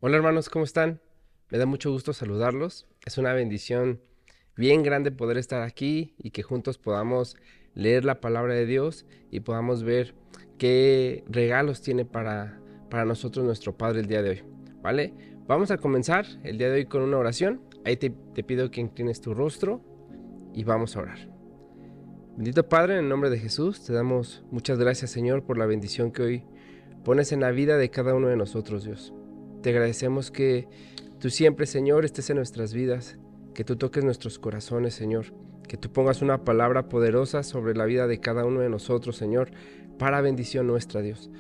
Hola hermanos, ¿cómo están? Me da mucho gusto saludarlos. Es una bendición bien grande poder estar aquí y que juntos podamos leer la palabra de Dios y podamos ver qué regalos tiene para nosotros nuestro Padre el día de hoy. ¿Vale? Vamos a comenzar el día de hoy con una oración. Ahí te pido que inclines tu rostro y vamos a orar. Bendito Padre, en el nombre de Jesús, te damos muchas gracias, Señor, por la bendición que hoy pones en la vida de cada uno de nosotros, Dios. Te agradecemos que tú siempre, Señor, estés en nuestras vidas, que tú toques nuestros corazones, Señor, que tú pongas una palabra poderosa sobre la vida de cada uno de nosotros, Señor, para bendición nuestra, Dios.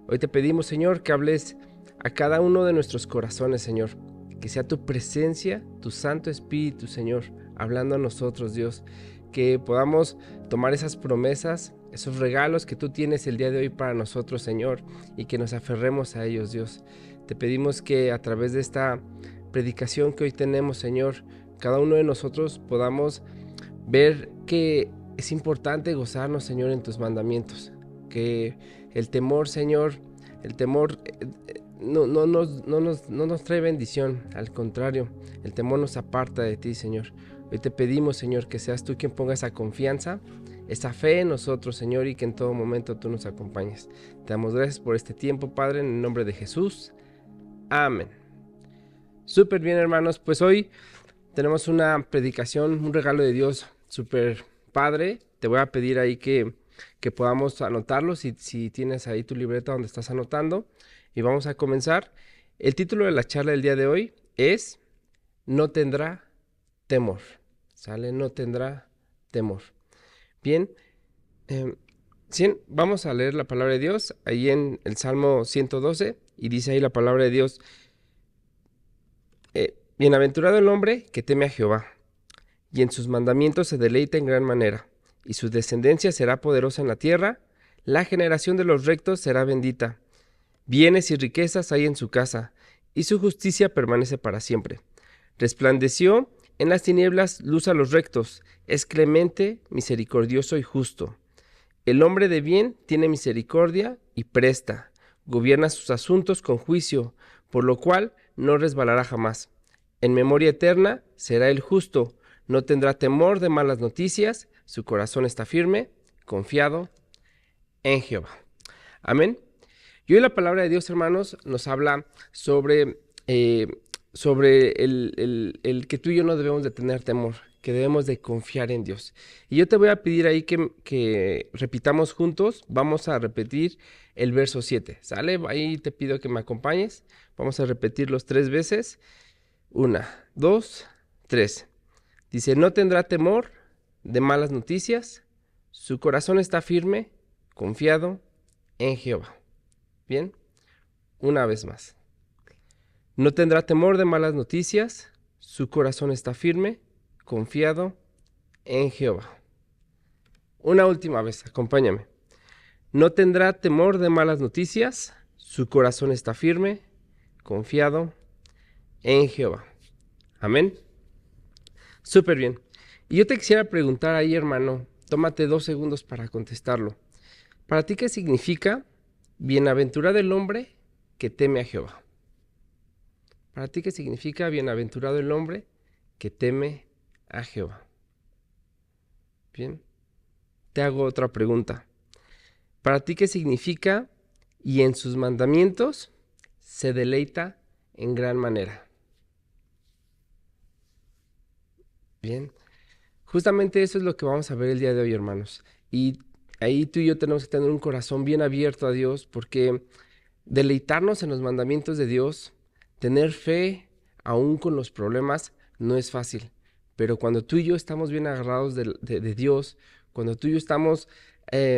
Hoy te pedimos, Señor, que hables a cada uno de nuestros corazones, Señor, que sea tu presencia, tu Santo Espíritu, Señor, hablando a nosotros, Dios, que podamos tomar esas promesas, esos regalos que tú tienes el día de hoy para nosotros, Señor, y que nos aferremos a ellos, Dios. Te pedimos que a través de esta predicación que hoy tenemos, Señor, cada uno de nosotros podamos ver que es importante gozarnos, Señor, en tus mandamientos, que el temor, Señor, el temor no nos trae bendición, al contrario, el temor nos aparta de ti, Señor. Hoy te pedimos, Señor, que seas tú quien ponga esa confianza, esa fe en nosotros, Señor, y que en todo momento tú nos acompañes. Te damos gracias por este tiempo, Padre, en el nombre de Jesús. Amén. Súper bien, hermanos, pues hoy tenemos una predicación, un regalo de Dios súper padre. Te voy a pedir ahí que podamos anotarlo, si tienes ahí tu libreta donde estás anotando. Y vamos a comenzar. El título de la charla del día de hoy es No tendrá temor. ¿Sale? No tendrá temor. Bien, vamos a leer la palabra de Dios ahí en el Salmo 112 y dice ahí la palabra de Dios. Bienaventurado el hombre que teme a Jehová y en sus mandamientos se deleita en gran manera, y su descendencia será poderosa en la tierra, la generación de los rectos será bendita. Bienes y riquezas hay en su casa, y su justicia permanece para siempre. Resplandeció en las tinieblas luz a los rectos, es clemente, misericordioso y justo. El hombre de bien tiene misericordia y presta, gobierna sus asuntos con juicio, por lo cual no resbalará jamás. En memoria eterna será el justo, no tendrá temor de malas noticias, su corazón está firme, confiado en Jehová. Amén. Y hoy la palabra de Dios, hermanos, nos habla sobre el que tú y yo no debemos de tener temor, que debemos de confiar en Dios. Y yo te voy a pedir ahí que repitamos juntos, vamos a repetir el verso 7, ¿sale? Ahí te pido que me acompañes, vamos a repetirlos 3 veces, 1, 2, 3. Dice, no tendrá temor de malas noticias, su corazón está firme, confiado en Jehová. Bien, una vez más. No tendrá temor de malas noticias, su corazón está firme, confiado en Jehová. Una última vez, acompáñame. No tendrá temor de malas noticias, su corazón está firme, confiado en Jehová. Amén. Súper bien. Y yo te quisiera preguntar ahí, hermano, tómate 2 segundos para contestarlo. ¿Para ti qué significa bienaventurado el hombre que teme a Jehová? ¿Para ti qué significa bienaventurado el hombre que teme a Jehová? Bien, te hago otra pregunta. ¿Para ti qué significa y en sus mandamientos se deleita en gran manera? Bien, justamente eso es lo que vamos a ver el día de hoy, hermanos. Y ahí tú y yo tenemos que tener un corazón bien abierto a Dios, porque deleitarnos en los mandamientos de Dios, tener fe aún con los problemas, no es fácil. Pero cuando tú y yo estamos bien agarrados de Dios, cuando tú y yo estamos,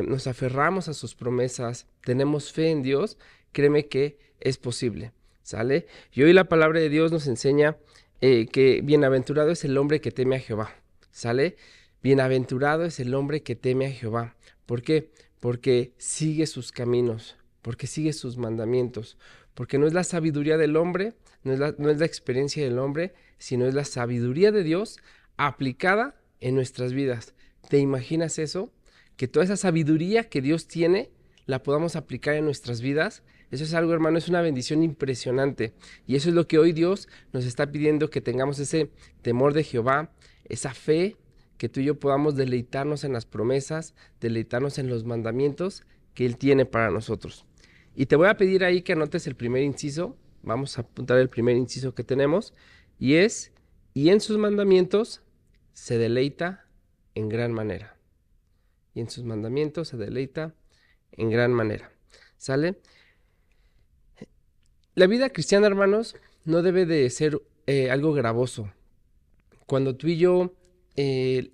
nos aferramos a sus promesas, tenemos fe en Dios, créeme que es posible, ¿sale? Y hoy la palabra de Dios nos enseña que bienaventurado es el hombre que teme a Jehová, ¿sale? Bienaventurado es el hombre que teme a Jehová. ¿Por qué? Porque sigue sus caminos, porque sigue sus mandamientos, porque no es la sabiduría del hombre, no es la experiencia del hombre, sino es la sabiduría de Dios aplicada en nuestras vidas. ¿Te imaginas eso? Que toda esa sabiduría que Dios tiene la podamos aplicar en nuestras vidas. Eso es algo, hermano, es una bendición impresionante. Y eso es lo que hoy Dios nos está pidiendo, que tengamos ese temor de Jehová, esa fe, que tú y yo podamos deleitarnos en las promesas, deleitarnos en los mandamientos que Él tiene para nosotros. Y te voy a pedir ahí que anotes el primer inciso. Vamos a apuntar el primer inciso que tenemos. Y es, y en sus mandamientos se deleita en gran manera. Y en sus mandamientos se deleita en gran manera. ¿Sale? La vida cristiana, hermanos, no debe de ser algo gravoso. Cuando tú y yo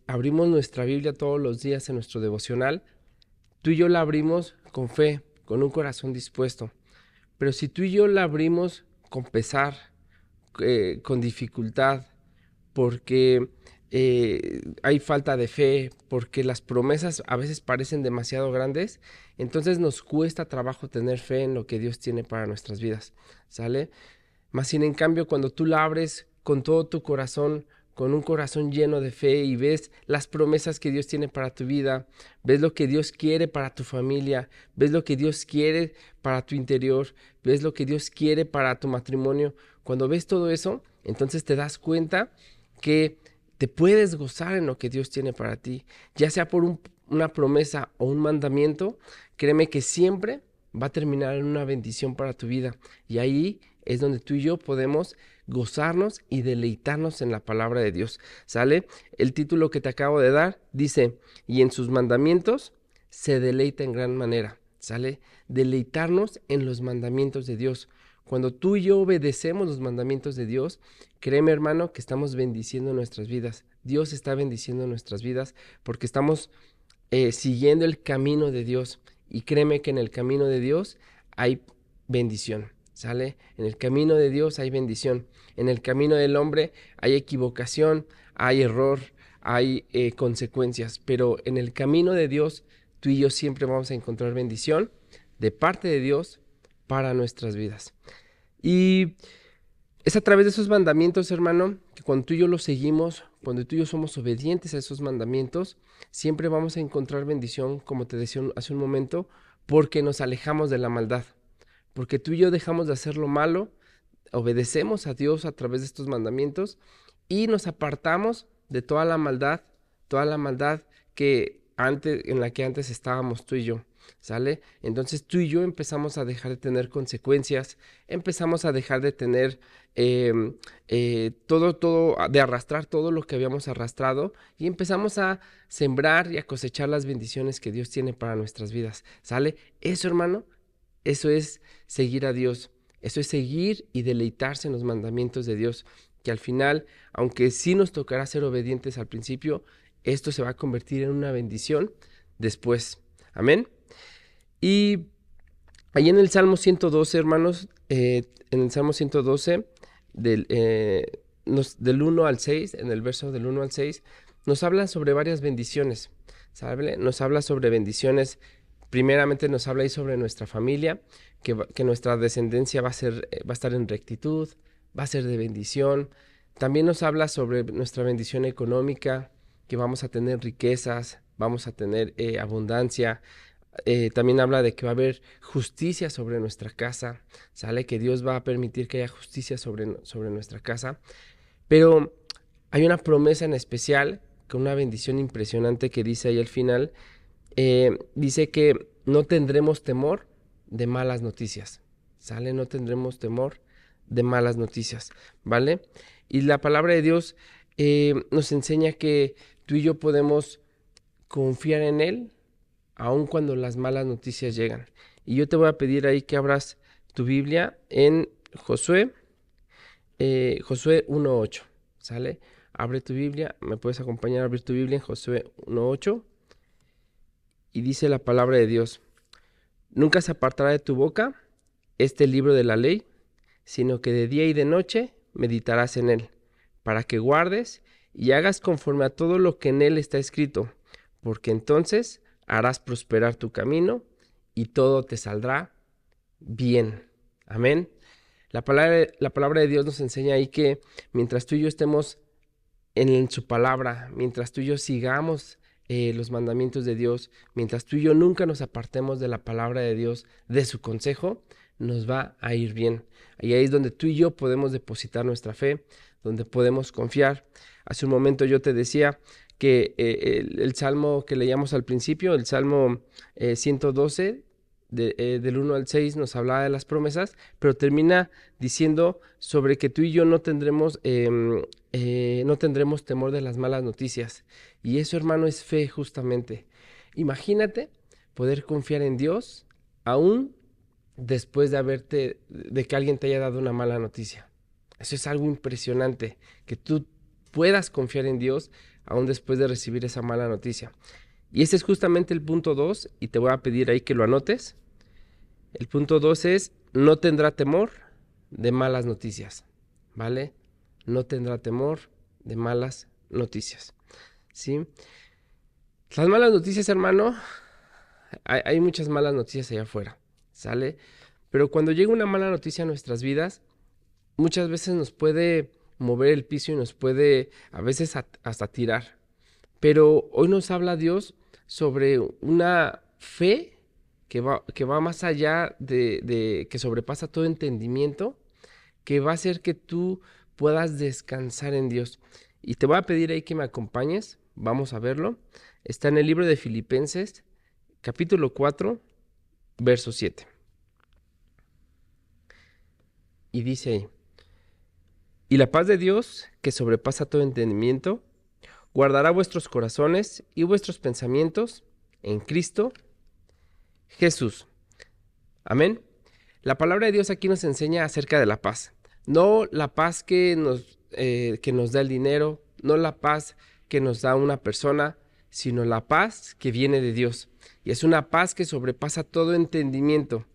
abrimos nuestra Biblia todos los días en nuestro devocional, tú y yo la abrimos con fe, con un corazón dispuesto. Pero si tú y yo la abrimos con pesar, con dificultad, porque hay falta de fe, porque las promesas a veces parecen demasiado grandes, entonces nos cuesta trabajo tener fe en lo que Dios tiene para nuestras vidas, ¿sale? Más sin en cambio, cuando tú la abres con todo tu corazón, con un corazón lleno de fe y ves las promesas que Dios tiene para tu vida, ves lo que Dios quiere para tu familia, ves lo que Dios quiere para tu interior, ves lo que Dios quiere para tu matrimonio, cuando ves todo eso, entonces te das cuenta que te puedes gozar en lo que Dios tiene para ti, ya sea por una promesa o un mandamiento. Créeme que siempre va a terminar en una bendición para tu vida, y ahí es donde tú y yo podemos gozarnos y deleitarnos en la palabra de Dios. ¿Sale? El título que te acabo de dar dice, y en sus mandamientos se deleita en gran manera. ¿Sale? Deleitarnos en los mandamientos de Dios. Cuando tú y yo obedecemos los mandamientos de Dios, créeme, hermano, que estamos bendiciendo nuestras vidas. Dios está bendiciendo nuestras vidas porque estamos siguiendo el camino de Dios. Y créeme que en el camino de Dios hay bendición. ¿Sale? En el camino de Dios hay bendición. En el camino del hombre hay equivocación, hay error, hay consecuencias. Pero en el camino de Dios, tú y yo siempre vamos a encontrar bendición de parte de Dios para nuestras vidas. Y es a través de esos mandamientos, hermano, que cuando tú y yo los seguimos, cuando tú y yo somos obedientes a esos mandamientos, siempre vamos a encontrar bendición, como te decía hace un momento, porque nos alejamos de la maldad. Porque tú y yo dejamos de hacer lo malo, obedecemos a Dios a través de estos mandamientos y nos apartamos de toda la maldad en la que antes estábamos tú y yo. ¿Sale? Entonces tú y yo empezamos a dejar de tener consecuencias, empezamos a dejar de tener de arrastrar todo lo que habíamos arrastrado, y empezamos a sembrar y a cosechar las bendiciones que Dios tiene para nuestras vidas. ¿Sale? Eso, hermano, eso es seguir a Dios, eso es seguir y deleitarse en los mandamientos de Dios, que al final, aunque sí nos tocará ser obedientes al principio, esto se va a convertir en una bendición después. Amén. Y ahí en el Salmo 112, hermanos, en el Salmo 112, del 1 al 6, en el verso del 1 al 6, nos habla sobre varias bendiciones, ¿sabe? Nos habla sobre bendiciones. Primeramente nos habla ahí sobre nuestra familia, que nuestra descendencia va a estar en rectitud, va a ser de bendición. También nos habla sobre nuestra bendición económica, que vamos a tener riquezas, vamos a tener abundancia. También habla de que va a haber justicia sobre nuestra casa, ¿sale? Que Dios va a permitir que haya justicia sobre nuestra casa. Pero hay una promesa en especial, con una bendición impresionante que dice ahí al final. Dice que no tendremos temor de malas noticias, ¿sale? No tendremos temor de malas noticias, ¿vale? Y la palabra de Dios nos enseña que tú y yo podemos confiar en Él, aun cuando las malas noticias llegan. Y yo te voy a pedir ahí que abras tu Biblia en Josué 1:8, ¿sale? Abre tu Biblia, me puedes acompañar a abrir tu Biblia en Josué 1:8. Y dice la palabra de Dios: nunca se apartará de tu boca este libro de la ley, sino que de día y de noche meditarás en él, para que guardes y hagas conforme a todo lo que en él está escrito, porque entonces harás prosperar tu camino y todo te saldrá bien. Amén. La palabra de Dios nos enseña ahí que mientras tú y yo estemos en su palabra, mientras tú y yo sigamos los mandamientos de Dios, mientras tú y yo nunca nos apartemos de la palabra de Dios, de su consejo, nos va a ir bien. Y ahí es donde tú y yo podemos depositar nuestra fe, donde podemos confiar. Hace un momento yo te decía que el salmo que leíamos al principio, el salmo 112, del 1 al 6, nos hablaba de las promesas, pero termina diciendo sobre que tú y yo no tendremos temor de las malas noticias. Y eso, hermano, es fe justamente. Imagínate poder confiar en Dios aún después de que alguien te haya dado una mala noticia. Eso es algo impresionante, que tú puedas confiar en Dios aún después de recibir esa mala noticia. Y ese es justamente el punto 2, y te voy a pedir ahí que lo anotes. El punto 2 es, no tendrá temor de malas noticias, ¿vale? No tendrá temor de malas noticias, ¿sí? Las malas noticias, hermano, hay muchas malas noticias allá afuera, ¿sale? Pero cuando llega una mala noticia a nuestras vidas, muchas veces nos puede mover el piso y nos puede a veces hasta tirar. Pero hoy nos habla Dios sobre una fe que va más allá que sobrepasa todo entendimiento, que va a hacer que tú puedas descansar en Dios. Y te voy a pedir ahí que me acompañes, vamos a verlo. Está en el libro de Filipenses, capítulo 4, verso 7. Y dice ahí, y la paz de Dios, que sobrepasa todo entendimiento, guardará vuestros corazones y vuestros pensamientos en Cristo Jesús. Amén. La palabra de Dios aquí nos enseña acerca de la paz. No la paz que nos da el dinero, no la paz que nos da una persona, sino la paz que viene de Dios. Y es una paz que sobrepasa todo entendimiento.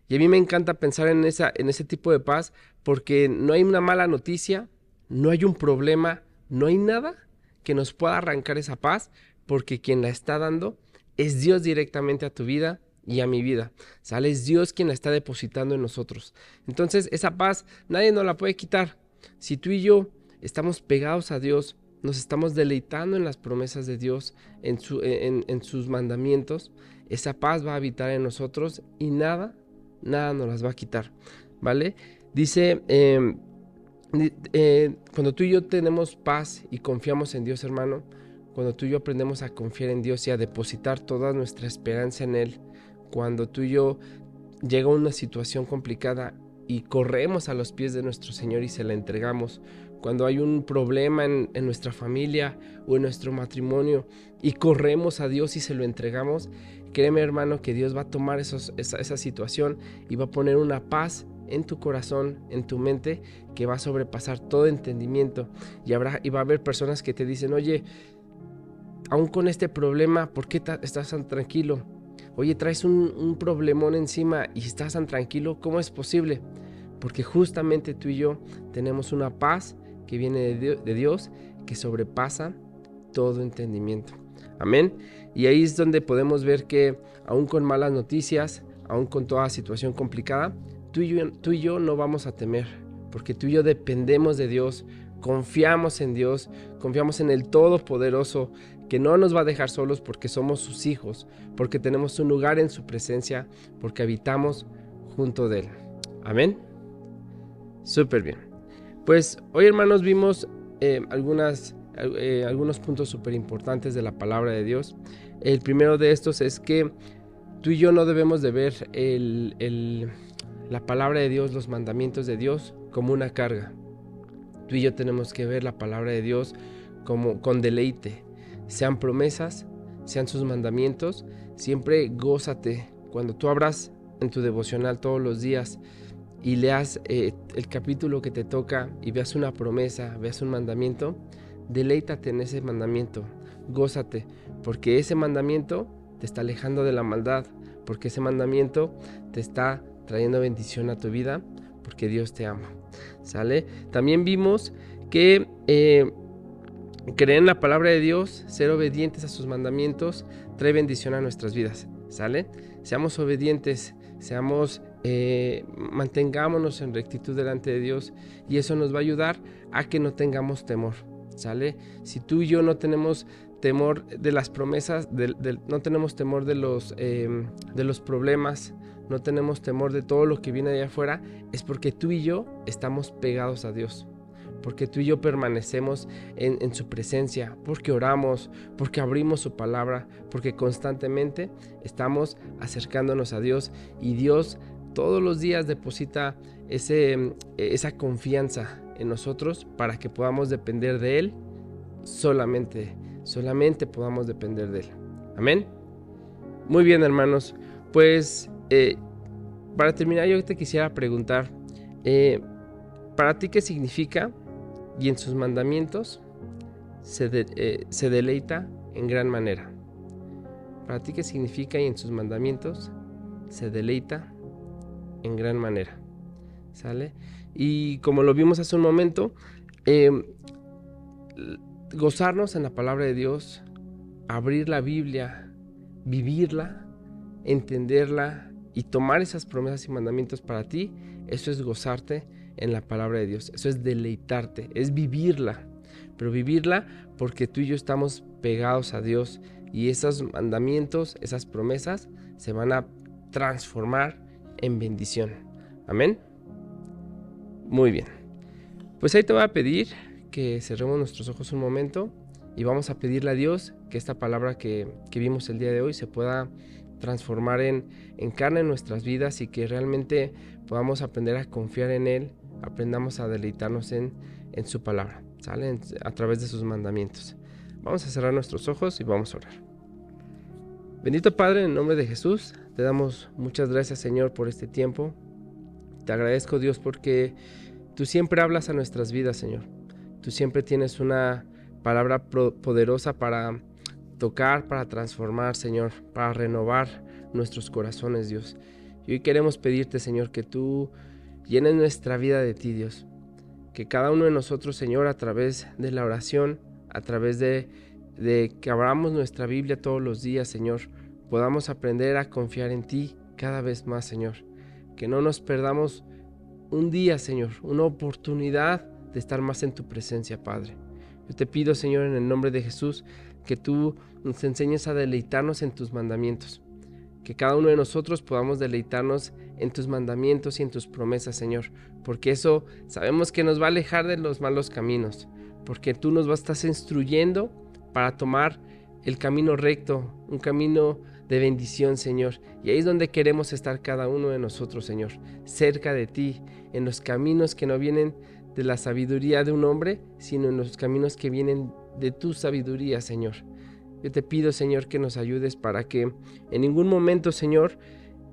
Y a mí me encanta pensar en ese tipo de paz porque no hay una mala noticia, no hay un problema, no hay nada que nos pueda arrancar esa paz, porque quien la está dando es Dios directamente a tu vida y a mi vida. ¿Sale? Es Dios quien la está depositando en nosotros. Entonces esa paz nadie nos la puede quitar. Si tú y yo estamos pegados a Dios, nos estamos deleitando en las promesas de Dios, en sus mandamientos, esa paz va a habitar en nosotros y nada nos las va a quitar, ¿vale? Dice, cuando tú y yo tenemos paz y confiamos en Dios, hermano, cuando tú y yo aprendemos a confiar en Dios y a depositar toda nuestra esperanza en Él, cuando tú y yo llega una situación complicada y corremos a los pies de nuestro Señor y se la entregamos, cuando hay un problema en nuestra familia o en nuestro matrimonio y corremos a Dios y se lo entregamos, créeme, hermano, que Dios va a tomar esa situación y va a poner una paz en tu corazón, en tu mente, que va a sobrepasar todo entendimiento. Y va a haber personas que te dicen, oye, aún con este problema, ¿por qué estás tan tranquilo? Oye, traes un problemón encima y estás tan tranquilo, ¿cómo es posible? Porque justamente tú y yo tenemos una paz que viene de Dios, que sobrepasa todo entendimiento. Amén. Y ahí es donde podemos ver que aún con malas noticias, aún con toda situación complicada, tú y yo no vamos a temer, porque tú y yo dependemos de Dios, confiamos en Dios, confiamos en el Todopoderoso, que no nos va a dejar solos porque somos sus hijos, porque tenemos un lugar en su presencia, porque habitamos junto de Él. Amén. Súper bien. Pues hoy, hermanos, vimos algunos puntos súper importantes de la palabra de Dios. El primero de estos es que tú y yo no debemos de ver la palabra de Dios, los mandamientos de Dios, como una carga. Tú y yo tenemos que ver la palabra de Dios como con deleite. Sean promesas, sean sus mandamientos, siempre gózate. Cuando tú abras en tu devocional todos los días y leas el capítulo que te toca y veas una promesa, veas un mandamiento, deleítate en ese mandamiento, gózate, porque ese mandamiento te está alejando de la maldad, porque ese mandamiento te está trayendo bendición a tu vida, porque Dios te ama. ¿Sale? También vimos que creer en la palabra de Dios, ser obedientes a sus mandamientos, trae bendición a nuestras vidas. ¿Sale? Seamos obedientes, mantengámonos en rectitud delante de Dios, y eso nos va a ayudar a que no tengamos temor. ¿Sale? Si tú y yo no tenemos temor de las promesas, no tenemos temor de los problemas, no tenemos temor de todo lo que viene allá afuera, es porque tú y yo estamos pegados a Dios. Porque tú y yo permanecemos en su presencia, porque oramos, porque abrimos su palabra, porque constantemente estamos acercándonos a Dios, y Dios todos los días deposita esa confianza en nosotros para que podamos depender de Él, solamente podamos depender de Él. Amén. Muy bien, hermanos, pues para terminar yo te quisiera preguntar, ¿para ti qué significa y en sus mandamientos se deleita en gran manera? ¿Para ti qué significa y en sus mandamientos se deleita en gran manera? ¿Sale? Y como lo vimos hace un momento, gozarnos en la palabra de Dios, abrir la Biblia, vivirla, entenderla y tomar esas promesas y mandamientos para ti, eso es gozarte en la palabra de Dios, eso es deleitarte, es vivirla, pero vivirla porque tú y yo estamos pegados a Dios, y esos mandamientos, esas promesas se van a transformar en bendición. Amén. Muy bien, pues ahí te voy a pedir que cerremos nuestros ojos un momento y vamos a pedirle a Dios que esta palabra que vimos el día de hoy se pueda transformar en carne en nuestras vidas, y que realmente podamos aprender a confiar en Él, aprendamos a deleitarnos en su palabra, ¿sale? A través de sus mandamientos. Vamos a cerrar nuestros ojos y vamos a orar. Bendito Padre, en nombre de Jesús, te damos muchas gracias, Señor, por este tiempo. Te agradezco, Dios, porque tú siempre hablas a nuestras vidas, Señor. Tú siempre tienes una palabra poderosa para tocar, para transformar, Señor, para renovar nuestros corazones, Dios. Y hoy queremos pedirte, Señor, que tú llenes nuestra vida de ti, Dios. Que cada uno de nosotros, Señor, a través de la oración, a través de que abramos nuestra Biblia todos los días, Señor, podamos aprender a confiar en ti cada vez más, Señor. Que no nos perdamos un día, Señor, una oportunidad de estar más en tu presencia, Padre. Yo te pido, Señor, en el nombre de Jesús, que tú nos enseñes a deleitarnos en tus mandamientos. Que cada uno de nosotros podamos deleitarnos en tus mandamientos y en tus promesas, Señor. Porque eso sabemos que nos va a alejar de los malos caminos. Porque tú nos estás instruyendo para tomar el camino recto, un camino de bendición, Señor. Y ahí es donde queremos estar cada uno de nosotros, Señor. Cerca de ti, en los caminos que no vienen de la sabiduría de un hombre, sino en los caminos que vienen de tu sabiduría, Señor. Yo te pido, Señor, que nos ayudes para que en ningún momento, Señor,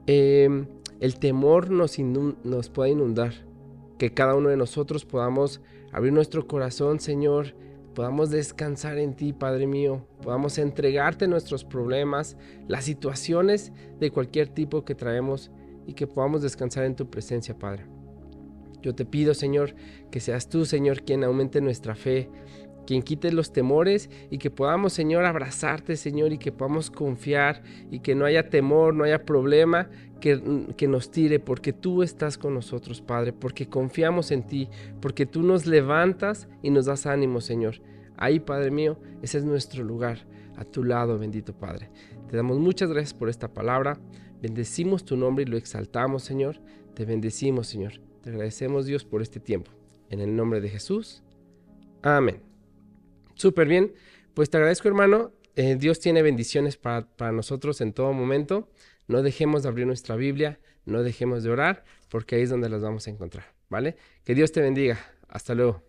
el temor nos pueda inundar. Que cada uno de nosotros podamos abrir nuestro corazón, Señor, podamos descansar en ti, Padre mío, podamos entregarte nuestros problemas, las situaciones de cualquier tipo que traemos, y que podamos descansar en tu presencia, Padre. Yo te pido, Señor, que seas tú, Señor, quien aumente nuestra fe, quien quite los temores, y que podamos, Señor, abrazarte, Señor, y que podamos confiar, y que no haya temor, no haya problema que nos tire, porque tú estás con nosotros, Padre, porque confiamos en ti, porque tú nos levantas y nos das ánimo, Señor. Ahí, Padre mío, ese es nuestro lugar, a tu lado, bendito Padre. Te damos muchas gracias por esta palabra, bendecimos tu nombre y lo exaltamos, Señor. Te bendecimos, Señor. Te agradecemos, Dios, por este tiempo. En el nombre de Jesús. Amén. Súper bien. Pues te agradezco, hermano. Dios tiene bendiciones para nosotros en todo momento. No dejemos de abrir nuestra Biblia, no dejemos de orar, porque ahí es donde las vamos a encontrar, ¿vale? Que Dios te bendiga. Hasta luego.